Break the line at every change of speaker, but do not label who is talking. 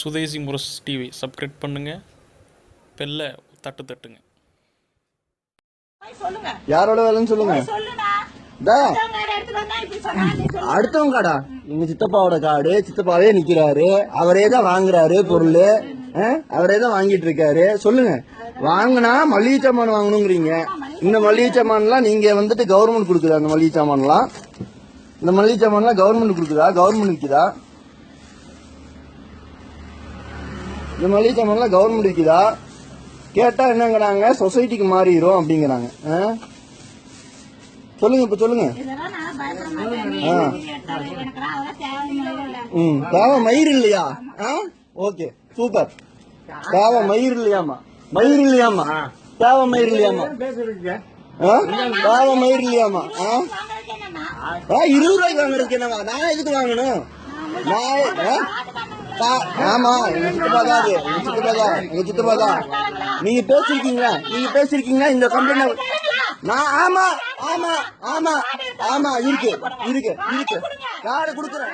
சுதேசி முரசு TV subscribe பண்ணுங்கள், பெல்லை தட்டுங்க.
யாரோட வேலைன்னு சொல்லுங்க. அடுத்தவங்க காடா? எங்க சித்தப்பாவோட காடு, சித்தப்பாவே நிக்கிறாரு, அவரே தான் வாங்குறாரு பொருள், அவரே தான் வாங்கிட்டு இருக்காரு. சொல்லுங்க, வாங்கினா மளிகை சாமான் வாங்கணுங்கிறீங்க. இந்த மளிகை சாமான்லாம் நீங்க வந்துட்டு கவர்மெண்ட் கொடுக்குதா? அந்த மளிகை சாமான்லாம், இந்த மளிகை சாமான்லாம் கவர்மெண்ட் கொடுக்குதா? கவர்மெண்ட் விற்குதா? இந்த மளிகை சாமான்லாம் கவர்மெண்ட் விற்குதா? கேட்டா என்னங்கிறாங்க, சொசைட்டிக்கு மாறிடும் அப்படிங்கிறாங்க. சொல்லுங்க, இப்ப சொல்லுங்க. தேவை மயிர் இல்லையா? Okay, super. தேவை மயிர் இல்லையாமா? மயிர் இல்லையாமா? தேவை மயிர் இல்லையாமா? தேவை மயிர் இல்லையாமா? 20 ரூபாய்க்கு வாங்குறதுக்கு என்னவா? நான் எதுக்கு வாங்கணும்? ஆமா, எங்க சித்தப்பா தான். நீங்க பேசிருக்கீங்களா இந்த கம்ப்ளைண்ட்? நான் ஆமா ஆமா ஆமா ஆமா இருக்கு. கார்டு கொடுக்குறேன்.